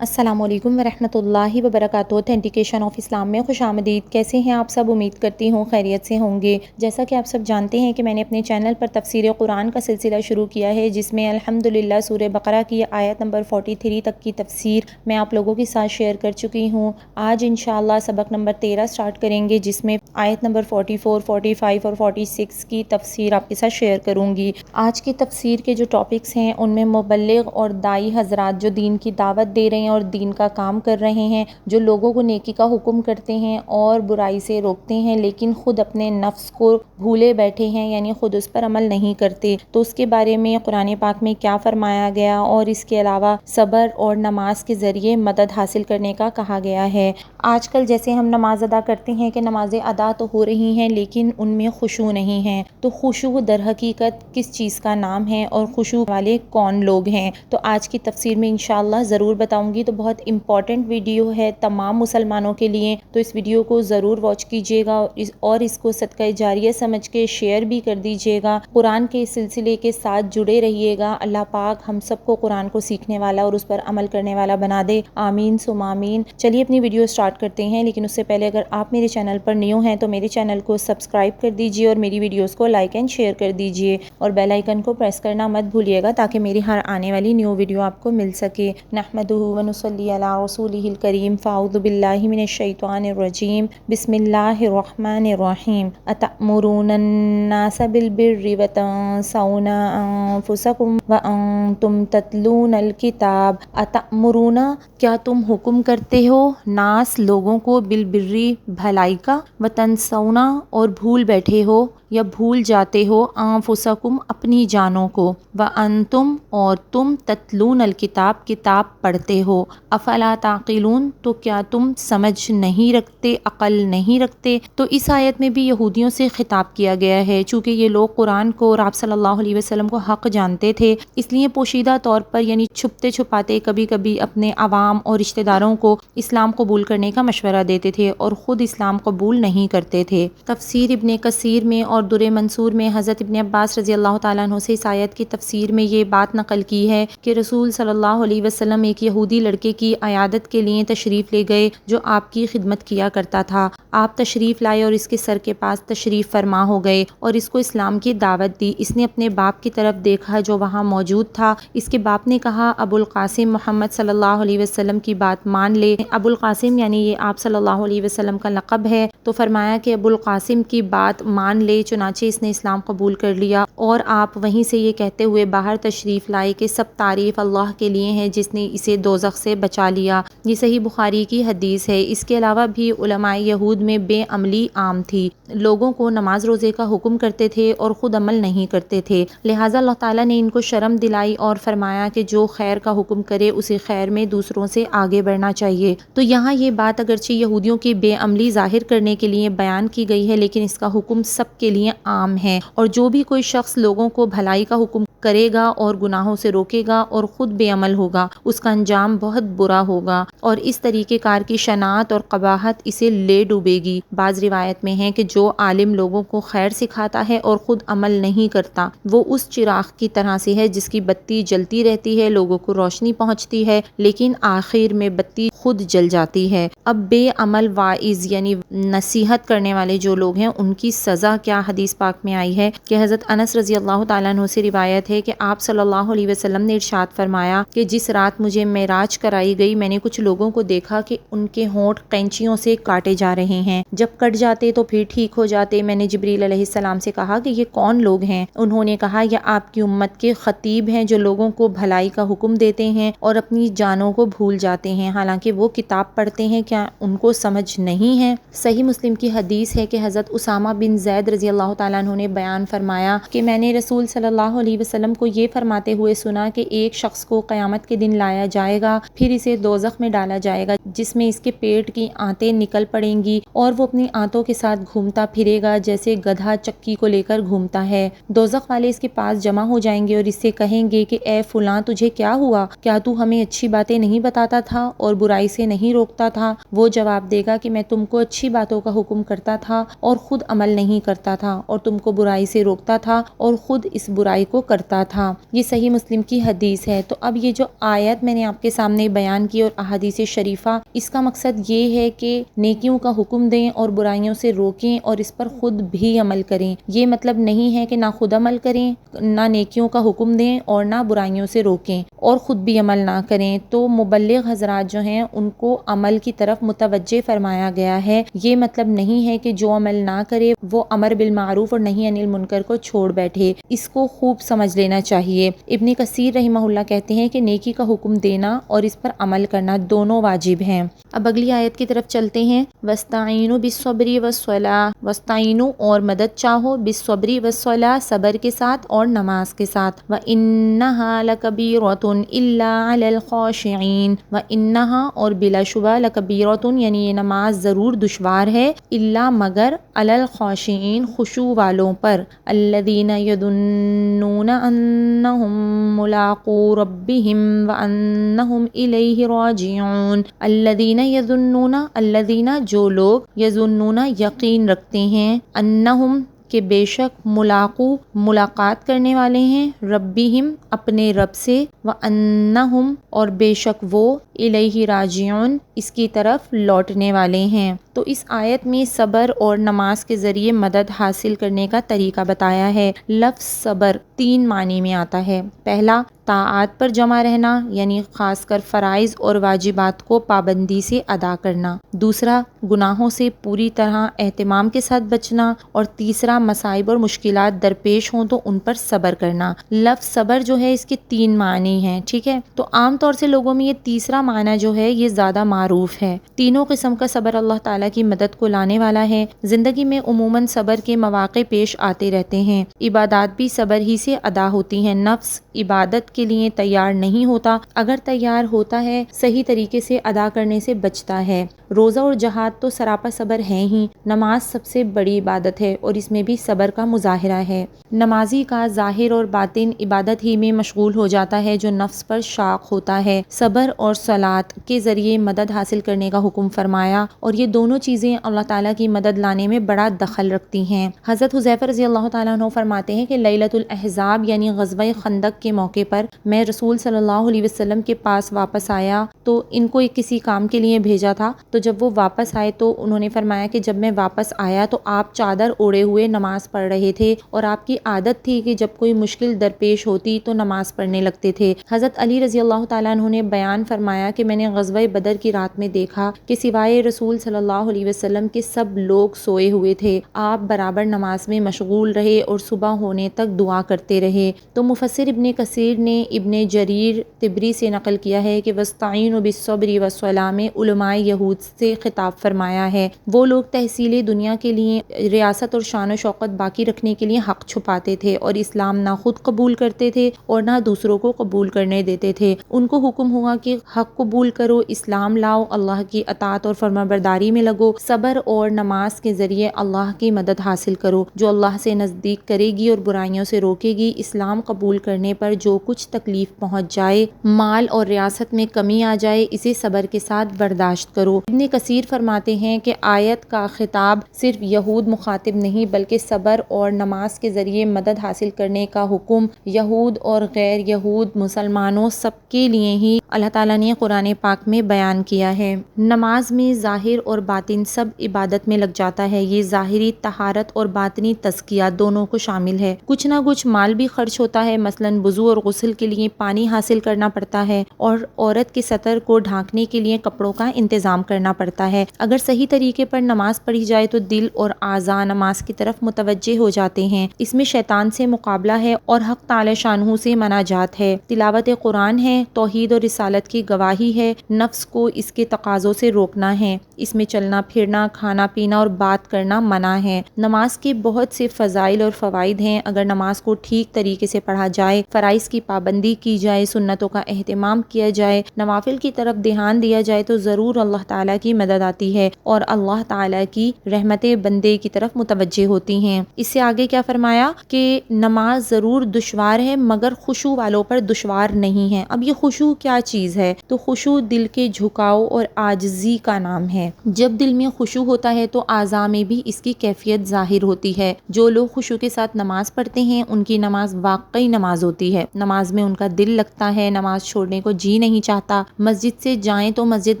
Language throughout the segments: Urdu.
السلام علیکم ورحمۃ اللہ وبرکاتہ۔ اتھینٹیکیشن آف اسلام میں خوش آمدید۔ کیسے ہیں آپ سب؟ امید کرتی ہوں خیریت سے ہوں گے۔ جیسا کہ آپ سب جانتے ہیں کہ میں نے اپنے چینل پر تفسیر قرآن کا سلسلہ شروع کیا ہے، جس میں الحمدللہ سورہ بقرہ کی آیت نمبر 43 تک کی تفسیر میں آپ لوگوں کے ساتھ شیئر کر چکی ہوں۔ آج انشاءاللہ سبق نمبر 13 سٹارٹ کریں گے، جس میں آیت نمبر 44، 45 اور 46 کی تفسیر آپ کے ساتھ شیئر کروں گی۔ آج کی تفسیر کے جو ٹاپکس ہیں ان میں مبلغ اور داعی حضرات جو دین کی دعوت دے رہے ہیں اور دین کا کام کر رہے ہیں، جو لوگوں کو نیکی کا حکم کرتے ہیں اور برائی سے روکتے ہیں، لیکن خود اپنے نفس کو بھولے بیٹھے ہیں، یعنی خود اس پر عمل نہیں کرتے، تو اس کے بارے میں قرآن پاک میں کیا فرمایا گیا، اور اس کے علاوہ صبر اور نماز کے ذریعے مدد حاصل کرنے کا کہا گیا ہے۔ آج کل جیسے ہم نماز ادا کرتے ہیں کہ نمازیں ادا تو ہو رہی ہیں لیکن ان میں خشوع نہیں ہے، تو خشوع در حقیقت کس چیز کا نام ہے اور خشوع والے کون لوگ ہیں، تو آج کی تفسیر میں انشاءاللہ ضرور بتاؤں گی۔ تو بہت امپورٹنٹ ویڈیو ہے تمام مسلمانوں کے لیے، تو اس ویڈیو کو ضرور واچ کیجیے گا اور اس کو صدقہ جاریہ سمجھ کے شیئر بھی کر دیجیے گا۔ قرآن کے سلسلے کے ساتھ جڑے رہیے گا۔ اللہ پاک ہم سب کو قرآن کو سیکھنے والا اور اس پر عمل کرنے والا بنا دے، آمین ثم آمین۔ چلیے اپنی ویڈیو سٹارٹ کرتے ہیں، لیکن اس سے پہلے اگر آپ میرے چینل پر نیو ہیں تو میرے چینل کو سبسکرائب کر دیجیے اور میری ویڈیوز کو لائک اینڈ شیئر کر دیجیے، اور بیل آئیکن کو پریس کرنا مت بھولیے گا تاکہ میری ہر آنے والی نیو ویڈیو آپ کو مل سکے۔ نحمدہ و نصلی علی رسولہ الکریم، فاعوذ باللہ من الشیطان الرجیم، بسم اللہ الرحمن الرحیم۔ اتأمرون الناس بالبر وتنسون انفسکم وانتم تتلون الکتاب۔ اتأمرون، کیا تم حکم کرتے ہو، ناس لوگوں کو، بالبری بھلائی کا، وتنسون اور بھول بیٹھے ہو یا بھول جاتے ہو، انفسکم اپنی جانوں کو، وانتم اور تم، تتلون الکتاب کتاب پڑھتے ہو، افلا تعقلون تو کیا تم سمجھ نہیں رکھتے، عقل نہیں رکھتے۔ تو اس آیت میں بھی یہودیوں سے خطاب کیا گیا ہے، چونکہ یہ لوگ قرآن کو اور آپ صلی اللہ علیہ وسلم کو حق جانتے تھے، اس لیے پوشیدہ طور پر یعنی چھپتے چھپاتے کبھی کبھی اپنے عوام اور رشتہ داروں کو اسلام قبول کرنے کا مشورہ دیتے تھے اور خود اسلام قبول نہیں کرتے تھے۔ تفسیر ابن کثیر میں اور در منصور میں حضرت ابن عباس رضی اللہ تعالیٰ عنہ سے اس آیت کی تفسیر میں یہ بات نقل کی ہے کہ رسول صلی اللہ علیہ وسلم ایک یہودی لڑکے کی عیادت کے لیے تشریف لے گئے جو آپ کی خدمت کیا کرتا تھا۔ آپ تشریف لائے اور اس کے سر کے پاس تشریف فرما ہو گئے اور اس کو اسلام کی دعوت دی۔ اس نے اپنے باپ کی طرف دیکھا جو وہاں موجود تھا۔ اس کے باپ نے کہا ابو القاسم محمد صلی اللہ علیہ وسلم کی بات مان لے۔ ابو القاسم یعنی یہ آپ صلی اللہ علیہ وسلم کا لقب ہے، تو فرمایا کہ ابو القاسم کی بات مان لے، چنانچہ اس نے اسلام قبول کر لیا، اور آپ وہیں سے یہ کہتے ہوئے باہر تشریف لائے کہ سب تعریف اللہ کے لیے ہے جس نے اسے دوزخ سے بچا لیا۔ یہ صحیح بخاری کی حدیث ہے۔ اس کے علاوہ بھی علماء یہود میں بے عملی عام تھی، لوگوں کو نماز روزے کا حکم کرتے تھے اور خود عمل نہیں کرتے تھے، لہٰذا اللہ تعالیٰ نے ان کو شرم دلائی اور فرمایا کہ جو خیر کا حکم کرے اسے خیر میں دوسروں سے آگے بڑھنا چاہیے۔ تو یہاں یہ بات اگرچہ یہودیوں کی بے عملی ظاہر کرنے کے لیے بیان کی گئی ہے، لیکن اس کا حکم سب کے لیے عام ہے، اور جو بھی کوئی شخص لوگوں کو بھلائی کا حکم کرے گا اور گناہوں سے روکے گا اور خود بے عمل ہوگا، اس کا انجام بہت برا ہوگا، اور اس طریقہ کار کی شناعت اور قباحت اسے لے ڈوبے گی۔ بعض روایت میں ہے کہ جو عالم لوگوں کو خیر سکھاتا ہے اور خود عمل نہیں کرتا، وہ اس چراغ کی طرح سے ہے جس کی بتی جلتی رہتی ہے، لوگوں کو روشنی پہنچتی ہے، لیکن آخر میں بتی خود جل جاتی ہے۔ اب بے عمل واعظ یعنی نصیحت کرنے والے جو لوگ ہیں ان کی سزا کیا؟ حدیث پاک میں آئی ہے کہ حضرت انس رضی اللہ تعالیٰ عنہ سے روایت ہے کہ آپ صلی اللہ علیہ وسلم نے ارشاد فرمایا کہ جس رات مجھے معراج کرائی گئی، میں نے کچھ لوگوں کو دیکھا کہ ان کے ہونٹ قینچیوں سے کاٹے جا رہے ہیں، جب کٹ جاتے تو پھر ٹھیک ہو جاتے۔ میں نے جبریل علیہ السلام سے کہا کہ یہ کون لوگ ہیں؟ انہوں نے کہا یہ آپ کی امت کے خطیب ہیں جو لوگوں کو بھلائی کا حکم دیتے ہیں اور اپنی جانوں کو بھول جاتے ہیں، حالانکہ وہ کتاب پڑھتے ہیں، کیا ان کو سمجھ نہیں ہے؟ صحیح مسلم کی حدیث ہے کہ حضرت اسامہ بن زید رضی اللہ تعالیٰ عنہ نے بیان فرمایا کہ میں نے رسول صلی اللہ علیہ وسلم کو یہ فرماتے ہوئے سنا کہ ایک شخص کو قیامت کے دن لایا جائے گا، پھر اسے دوزخ میں ڈالا جائے گا، جس میں اس کے پیٹ کی آنتیں نکل پڑیں گی اور وہ اپنی آنتوں کے ساتھ گھومتا پھرے گا جیسے گدھا چکی کو لے کر گھومتا ہے۔ دوزخ والے اس کے پاس جمع ہو جائیں گے اور اس سے کہیں گے کہ اے فلاں تجھے کیا ہوا، کیا تو ہمیں اچھی باتیں نہیں بتاتا تھا اور برائی سے نہیں روکتا تھا؟ وہ جواب دے گا کہ میں تم کو اچھی باتوں کا حکم کرتا تھا اور خود عمل نہیں کرتا تھا، اور تم کو برائی سے روکتا تھا اور خود اس برائی کو کرتا تھا۔ یہ صحیح مسلم کی حدیث ہے۔ تو اب یہ جو آیت میں نے آپ کے سامنے بیان کی اور احادیث شریفہ، اس کا مقصد یہ ہے کہ نیکیوں کا حکم دیں اور برائیوں سے روکیں اور اس پر خود بھی عمل کریں۔ یہ مطلب نہیں ہے کہ نہ خود عمل کریں، نہ نیکیوں کا حکم دیں اور نہ برائیوں سے روکیں اور خود بھی عمل نہ کریں۔ تو مبلغ حضرات جو ہیں ان کو عمل کی طرف متوجہ فرمایا گیا ہے۔ یہ مطلب نہیں ہے کہ جو عمل نہ کرے وہ امر بالمعروف اور نہی عن المنکر کو چھوڑ بیٹھے۔ اس کو خوب سمجھ لینا چاہیے۔ ابن کثیر رحمہ اللہ کہتے ہیں کہ نیکی کا حکم دینا اور اس پر عمل کرنا دونوں واجب ہیں۔ اب اگلی آیت کی طرف چلتے ہیں۔ وَاسْتَعِینُوا بِالصَّبْرِ وَالصَّلَاةِ، وَاسْتَعِینُوا اور مدد چاہو، بِالصَّبْرِ وَالصَّلَاةِ صبر کے ساتھ اور نماز کے ساتھ، وَإِنَّهَا لَكَبِیرَةٌ إِلَّا عَلَى الْخَاشِعِینَ، وَإِنَّهَا اور بلا شبہ لَكَبِیرَةٌ یعنی یہ نماز ضرور دشوار ہے، إِلَّا مگر عَلَى الْخَاشِعِینَ خشوع والوں پر، الَّذِینَ يَظُنُّونَ أَنَّهُم مُّلَاقُو رَبِّهِمْ وَأَنَّهُمْ إِلَیْهِ راجعون۔ الَّذِینَ يَظُنُّونَ الَّذِینَ جو لوگ، یظنون یقین رکھتے ہیں، انہم کہ بے شک، ملاقو ملاقات کرنے والے ہیں، ربہم اپنے رب سے، وانہم اور بے شک وہ، الیہ راجعون اس کی طرف لوٹنے والے ہیں۔ تو اس آیت میں صبر اور نماز کے ذریعے مدد حاصل کرنے کا طریقہ بتایا ہے۔ لفظ صبر 3 معنی میں آتا ہے۔ پہلا، طاعات پر جمع رہنا یعنی خاص کر فرائض اور واجبات کو پابندی سے ادا کرنا۔ دوسرا، گناہوں سے پوری طرح اہتمام کے ساتھ بچنا، اور تیسرا، مصائب اور مشکلات درپیش ہوں تو ان پر صبر کرنا۔ لفظ صبر جو ہے اس کے 3 معنی ہیں، ٹھیک ہے؟ تو عام طور سے لوگوں میں یہ تیسرا معنی جو ہے یہ زیادہ معروف ہے۔ تینوں قسم کا صبر اللہ تعالیٰ کی مدد کو لانے والا ہے۔ زندگی میں عموماً صبر کے مواقع پیش آتے رہتے ہیں۔ عبادات بھی صبر ہی سے ادا ہوتی ہیں۔ نفس عبادت کے لیے تیار نہیں ہوتا، اگر تیار ہوتا ہے صحیح طریقے سے ادا کرنے سے بچتا ہے۔ روزہ اور جہاد تو سراپا صبر ہیں ہی۔ نماز سب سے بڑی عبادت ہے اور اس میں بھی صبر کا مظاہرہ ہے۔ نمازی کا ظاہر اور باطن عبادت ہی میں مشغول ہو جاتا ہے جو نفس پر شاق ہوتا ہے۔ صبر اور صلاۃ کے ذریعے مدد حاصل کرنے کا حکم فرمایا، اور یہ دونوں چیزیں اللہ تعالیٰ کی مدد لانے میں بڑا دخل رکھتی ہیں۔ حضرت حذیفہ رضی اللہ تعالیٰ عنہ فرماتے ہیں کہ لیلۃ الاحزاب یعنی غزوہ خندق کے موقع پر میں رسول صلی اللہ علیہ وسلم کے پاس واپس آیا تو ان کو کسی کام کے لیے بھیجا تھا، تو جب وہ واپس آئے تو انہوں نے فرمایا کہ جب میں واپس آیا تو آپ چادر اوڑے ہوئے نماز پڑھ رہے تھے، اور آپ کی عادت تھی کہ جب کوئی مشکل درپیش ہوتی تو نماز پڑھنے لگتے تھے۔ حضرت علی رضی اللہ تعالیٰ عنہ نے بیان فرمایا کہ میں نے غزوہ بدر کی رات میں دیکھا کہ سوائے رسول صلی اللہ علیہ وسلم کے سب لوگ سوئے ہوئے تھے، آپ برابر نماز میں مشغول رہے اور صبح ہونے تک دعا کرتے رہے۔ تو مفسر ابن کثیر نے ابن جریر طبری سے نقل کیا ہے کہ وَاسْتَعِینُوا بِالصَّبْرِ وَالصَّلَاةِ میں علماء یہود سے خطاب فرمایا ہے۔ وہ لوگ تحصیل دنیا کے لیے، ریاست اور شان و شوکت باقی رکھنے کے لیے حق چھپاتے تھے اور اسلام نہ خود قبول کرتے تھے اور نہ دوسروں کو قبول کرنے دیتے تھے۔ ان کو حکم ہوا کہ حق قبول کرو، اسلام لاؤ، اللہ کی اطاعت اور فرمانبرداری میں لگو، صبر اور نماز کے ذریعے اللہ کی مدد حاصل کرو۔ جو اللہ سے نزدیک کرے گی اور برائیوں سے روکے گی، اسلام قبول کرنے پر جو کچھ تکلیف پہنچ جائے، مال اور ریاست میں کمی آ جائے، اسے صبر کے ساتھ برداشت کرو۔ ابن کثیر فرماتے ہیں کہ آیت کا خطاب صرف یہود مخاطب نہیں بلکہ صبر اور نماز کے ذریعے مدد حاصل کرنے کا حکم یہود اور غیر یہود مسلمانوں سب کے لیے ہی اللہ تعالیٰ نے قرآن پاک میں بیان کیا ہے۔ نماز میں ظاہر اور باطن سب عبادت میں لگ جاتا ہے۔ یہ ظاہری طہارت اور باطنی تزکیہ دونوں کو شامل ہے۔ کچھ نہ کچھ مال بھی خرچ ہوتا ہے، مثلاً وضو اور غسل کے لیے پانی حاصل کرنا پڑتا ہے، اور عورت کے ستر کو ڈھانکنے کے لیے کپڑوں کا انتظام کرنا کرنا پڑتا ہے۔ اگر صحیح طریقے پر نماز پڑھی جائے تو دل اور اعضاء نماز کی طرف متوجہ ہو جاتے ہیں۔ اس میں شیطان سے مقابلہ ہے اور حق تعالی شانہ سے مناجات ہے، تلاوت قرآن ہے، توحید اور رسالت کی گواہی ہے، نفس کو اس کے تقاضوں سے روکنا ہے، اس میں چلنا پھرنا، کھانا پینا اور بات کرنا منع ہے۔ نماز کے بہت سے فضائل اور فوائد ہیں۔ اگر نماز کو ٹھیک طریقے سے پڑھا جائے، فرائض کی پابندی کی جائے، سنتوں کا اہتمام کیا جائے، نوافل کی طرف دھیان دیا جائے تو ضرور اللہ تعالیٰ کی مدد آتی ہے اور اللہ تعالیٰ کی رحمتیں بندے کی طرف متوجہ ہوتی ہیں۔ اس سے آگے کیا فرمایا کہ نماز ضرور دشوار ہے مگر خشوع والوں پر دشوار نہیں ہے۔ اب یہ خشوع کیا چیز ہے؟ تو خشوع دل کے جھکاؤ اور عاجزی کا نام ہے۔ جب دل میں خشوع ہوتا ہے تو اعضاء میں بھی اس کی کیفیت ظاہر ہوتی ہے۔ جو لوگ خشوع کے ساتھ نماز پڑھتے ہیں ان کی نماز واقعی نماز ہوتی ہے، نماز میں ان کا دل لگتا ہے، نماز چھوڑنے کو جی نہیں چاہتا، مسجد سے جائیں تو مسجد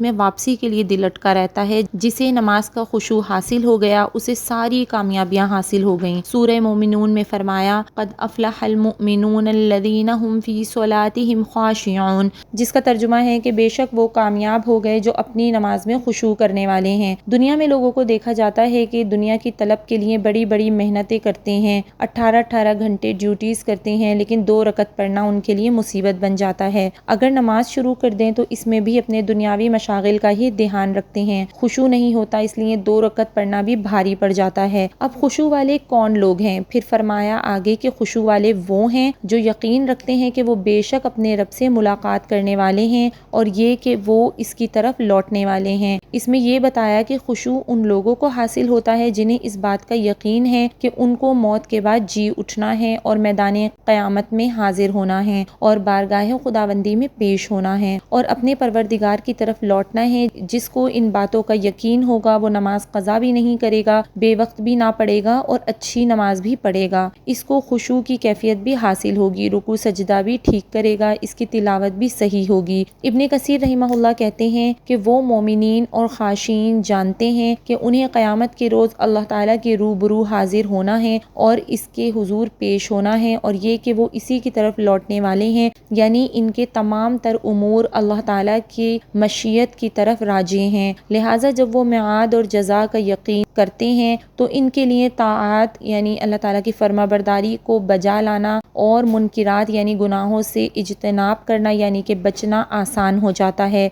میں واپسی کے لیے دل اٹکا رہتا ہے۔ جسے نماز کا خشوع حاصل ہو گیا اسے ساری کامیابیاں حاصل ہو گئیں۔ سورہ مومنون میں فرمایا قد افلح المؤمنون الذین هم فی صلاتهم خاشعون، جس کا ترجمہ ہے کہ بے شک وہ کامیاب ہو گئے جو اپنی نماز میں خشوع کرنے والے ہیں۔ دنیا میں لوگوں کو دیکھا جاتا ہے کہ دنیا کی طلب کے لیے بڑی بڑی محنتیں کرتے ہیں، 18 گھنٹے ڈیوٹیز کرتے ہیں، لیکن 2 رکعت پڑھنا ان کے لیے مصیبت بن جاتا ہے۔ اگر نماز شروع کر دیں تو اس میں بھی اپنے دنیاوی مشاغل کا ہی دھیان رکھتے ہیں، خشوع نہیں ہوتا، اس لیے 2 رکعت پڑھنا بھی بھاری پڑ جاتا ہے۔ اب خشوع والے کون لوگ ہیں؟ پھر فرمایا آگے کہ خشوع والے وہ ہیں جو یقین رکھتے ہیں کہ وہ بے شک اپنے رب سے ملاقات کرنے والے ہیں اور یہ کہ وہ اس کی طرف لوٹنے والے ہیں۔ اس میں یہ بتایا کہ خشوع ان لوگوں کو حاصل ہوتا ہے جنہیں اس بات کا یقین ہے کہ ان کو موت کے بعد جی اٹھنا ہے اور میدان قیامت میں حاضر ہونا ہے اور بارگاہ خداوندی میں پیش ہونا ہے اور اپنے پروردگار کی طرف لوٹنا ہے۔ جس کو ان باتوں کا یقین ہوگا وہ نماز قضا بھی نہیں کرے گا، بے وقت بھی نہ پڑھے گا اور اچھی نماز بھی پڑھے گا۔ اس کو خشوع کی کیفیت بھی حاصل ہوگی، رکوع سجدہ بھی ٹھیک کرے گا، اس کی تلاوت بھی صحیح ہوگی۔ ابن کثیر رحمہ اللہ کہتے ہیں کہ وہ مومنین اور خاشعین جانتے ہیں کہ انہیں قیامت کے روز اللہ تعالیٰ کے روبرو حاضر ہونا ہے اور اس کے حضور پیش ہونا ہے اور یہ کہ وہ اسی کی طرف لوٹنے والے ہیں، یعنی ان کے تمام تر امور اللہ تعالیٰ کی مشیت کی طرف راجع ہیں۔ لہٰذا جب وہ میعاد اور جزا کا یقین کرتے ہیں تو ان کے لیے طاعات یعنی اللہ تعالیٰ کی فرما برداری کو بجا لانا اور منکرات یعنی گناہوں سے اجتناب کرنا یعنی کہ بچنا آسان ہو جاتا ہے۔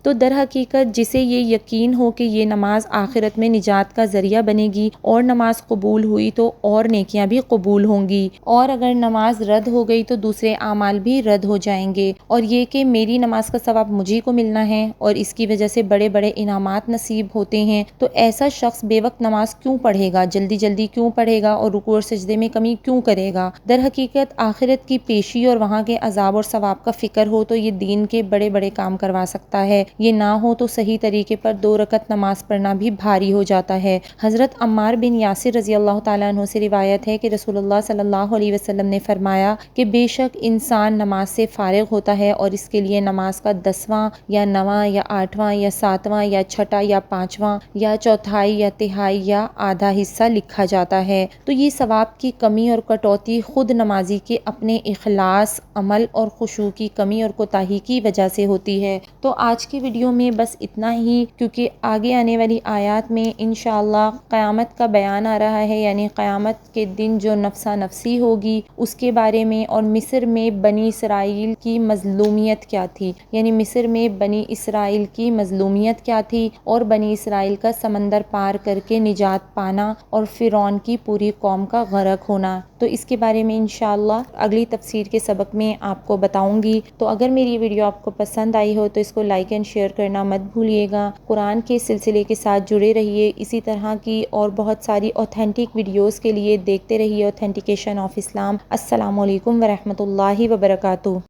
تو در حقیقت جسے یہ یقین ہو کہ یہ نماز آخرت میں نجات کا ذریعہ بنے گی اور نماز قبول ہوئی تو اور نیکیاں بھی قبول ہوں گی اور اگر نماز رد ہو گئی تو دوسرے اعمال بھی رد ہو جائیں گے، اور یہ کہ میری نماز کا ثواب مجھے کو ملنا ہے اور اس کی وجہ سے بڑے بڑے انعامات نصیب ہوتے ہیں، تو ایسا شخص بے وقت نماز کیوں پڑھے گا، جلدی جلدی کیوں پڑھے گا اور رکوع اور سجدے میں کمی کیوں کرے گا؟ در حقیقت آخرت کی پیشی اور وہاں کے عذاب اور ثواب کا فکر ہو تو یہ دین کے بڑے بڑے کام کروا سکتا ہے، یہ نہ ہو تو صحیح طریقے پر 2 رکعت نماز پڑھنا بھی بھاری ہو جاتا ہے۔ حضرت عمار بن یاسر رضی اللہ تعالیٰ عنہ سے روایت ہے کہ رسول اللہ صلی اللہ علیہ وسلم نے فرمایا کہ بے شک انسان نماز سے فارغ ہوتا ہے اور اس کے لیے نماز کا 10واں یا 9واں یا 8واں یا 7واں یا 6واں یا 5واں یا چوتھائی یا تہائی یا آدھا حصہ لکھا جاتا ہے۔ تو یہ ثواب کی کمی اور کٹوتی خود نمازی کے اپنے اخلاص، عمل اور خشوع کی کمی اور کوتاہی کی وجہ سے ہوتی ہے۔ تو آج کی ویڈیو میں بس اتنا ہی، کیونکہ آگے آنے والی آیات میں انشاءاللہ قیامت کا بیان آ رہا ہے، یعنی قیامت کے دن جو نفسا نفسی ہوگی اس کے بارے میں، اور مصر میں بنی اسرائیل کی مظلومیت کیا تھی، یعنی مصر میں بنی اسرائیل کی مظلومیت کیا تھی اور بنی اسرائیل کا سمندر پار کر کے نجات پانا اور فرعون کی پوری قوم کا غرق ہونا، تو اس کے بارے میں انشاءاللہ اگلی تفسیر کے سبق میں آپ کو بتاؤں گی۔ تو اگر میری ویڈیو آپ کو پسند آئی ہو تو اس کو لائک اینڈ شیئر کرنا مت بھولیے گا۔ قرآن کے سلسلے کے ساتھ جڑے رہیے، اسی طرح کی اور بہت ساری اوتھینٹک ویڈیوز کے لیے دیکھتے رہیے اوتھینٹیکیشن آف اسلام۔ السلام علیکم ورحمۃ اللہ وبرکاتہ۔